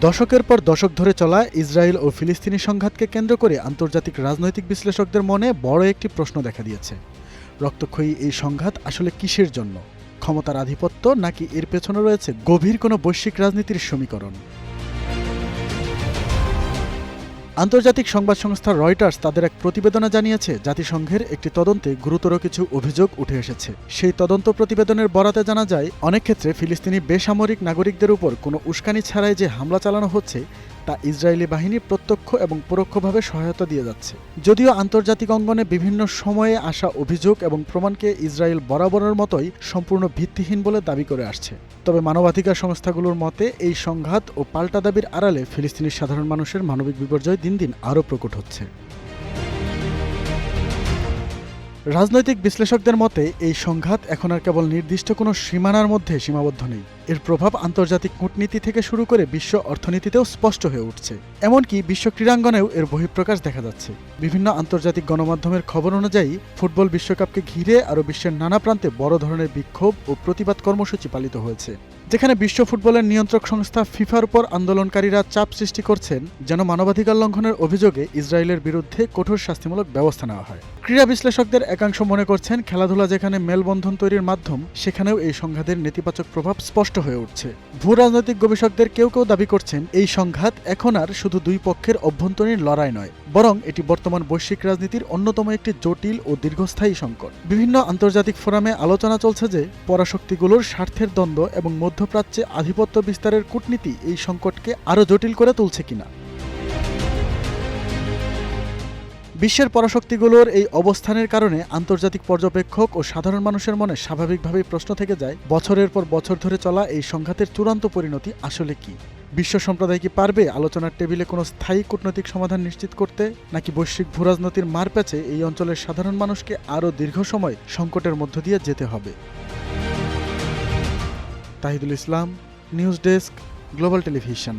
দশকের পর দশক ধরে চলা ইসরায়েল ও ফিলিস্তিনি সংঘাতকে কেন্দ্র করে আন্তর্জাতিক রাজনৈতিক বিশ্লেষকদের মনে বড় একটি প্রশ্ন দেখা দিয়েছে। রক্তক্ষয়ী এই সংঘাত আসলে কিসের জন্য? ক্ষমতার আধিপত্য, নাকি এর পেছনে রয়েছে গভীর কোনো বৈশ্বিক রাজনীতির সমীকরণ? আন্তর্জাতিক সংবাদ সংস্থা রয়টার্স তাদের এক প্রতিবেদনে জানিয়েছে, জাতিসংঘের একটি তদন্তে গুরুতর কিছু অভিযোগ উঠে এসেছে। সেই তদন্ত প্রতিবেদনের বরাতে জানা যায়, অনেক ক্ষেত্রে ফিলিস্তিনি বেসামরিক নাগরিকদের উপর কোনো উস্কানি ছাড়াই যে হামলা চালানো হচ্ছে তা ইসরায়েলি বাহিনী প্রত্যক্ষ এবং পরোক্ষভাবে সহায়তা দিয়ে যাচ্ছে। যদিও আন্তর্জাতিক অঙ্গনে বিভিন্ন সময়ে আসা অভিযোগ এবং প্রমাণকে ইসরায়েল বরাবরের মতোই সম্পূর্ণ ভিত্তিহীন বলে দাবি করে আসছে। তবে মানবাধিকার সংস্থাগুলোর মতে এই সংঘাত ও পাল্টা দাবির আড়ালে ফিলিস্তিনি সাধারণ মানুষের মানবিক বিপর্যয় দিন দিন আরও প্রকট হচ্ছে। রাজনৈতিক বিশ্লেষকদের মতে এই সংঘাত এখন আর কেবল নির্দিষ্ট কোনো সীমানার মধ্যে সীমাবদ্ধ নেই। এর প্রভাব আন্তর্জাতিক কূটনীতি থেকে শুরু করে বিশ্ব অর্থনীতিতেও স্পষ্ট হয়ে উঠছে। এমনকি বিশ্ব ক্রীড়াঙ্গনেও এর বহিঃপ্রকাশ দেখা যাচ্ছে। বিভিন্ন আন্তর্জাতিক গণমাধ্যমের খবর অনুযায়ী ফুটবল বিশ্বকাপকে ঘিরে আরও বিশ্বের নানা প্রান্তে বড় ধরনের বিক্ষোভ ও প্রতিবাদ কর্মসূচি পালিত হয়েছে, যেখানে বিশ্ব ফুটবলের নিয়ন্ত্রক সংস্থা ফিফার উপর আন্দোলনকারীরা চাপ সৃষ্টি করছেন যেন মানবাধিকার লঙ্ঘনের অভিযোগে ইসরায়েলের বিরুদ্ধে কঠোর শাস্তিমূলক ব্যবস্থা নেওয়া হয়। ক্রীড়া বিশ্লেষকদের একাংশ মনে করছেন, খেলাধুলা যেখানে মেলবন্ধন তৈরির মাধ্যম, সেখানেও এই সংঘাতের নেতিবাচক প্রভাব স্পষ্ট হয়ে উঠছে। ভূ রাজনৈতিক গবেষকদের কেউ কেউ দাবি করছেন, এই সংঘাত এখন আর শুধু দুই পক্ষের অভ্যন্তরীণ লড়াই নয়, বরং এটি বর্তমান বৈশ্বিক রাজনীতির অন্যতম একটি জটিল ও দীর্ঘস্থায়ী সংকট। বিভিন্ন আন্তর্জাতিক ফোরামে আলোচনা চলছে যে পরাশক্তিগুলোর স্বার্থের দ্বন্দ্ব এবং মধ্যপ্রাচ্যে আধিপত্য বিস্তারের কূটনীতি এই সংকটকে আরও জটিল করে তুলছে কিনা। বিশ্বের পরাশক্তিগুলোর এই অবস্থানের কারণে আন্তর্জাতিক পর্যবেক্ষক ও সাধারণ মানুষের মনে স্বাভাবিকভাবেই প্রশ্ন থেকে যায়, বছরের পর বছর ধরে চলা এই সংঘাতের চূড়ান্ত পরিণতি আসলে কি? বিশ্ব সম্প্রদায় কি পারবে আলোচনার টেবিলে কোনো স্থায়ী কূটনৈতিক সমাধান নিশ্চিত করতে, নাকি বৈশ্বিক ভূরাজনীতির মারপ্যাচে এই অঞ্চলের সাধারণ মানুষকে আরও দীর্ঘ সময় সংকটের মধ্য দিয়ে যেতে হবে? তাহিদুল ইসলাম, নিউজ ডেস্ক, গ্লোবাল টেলিভিশন।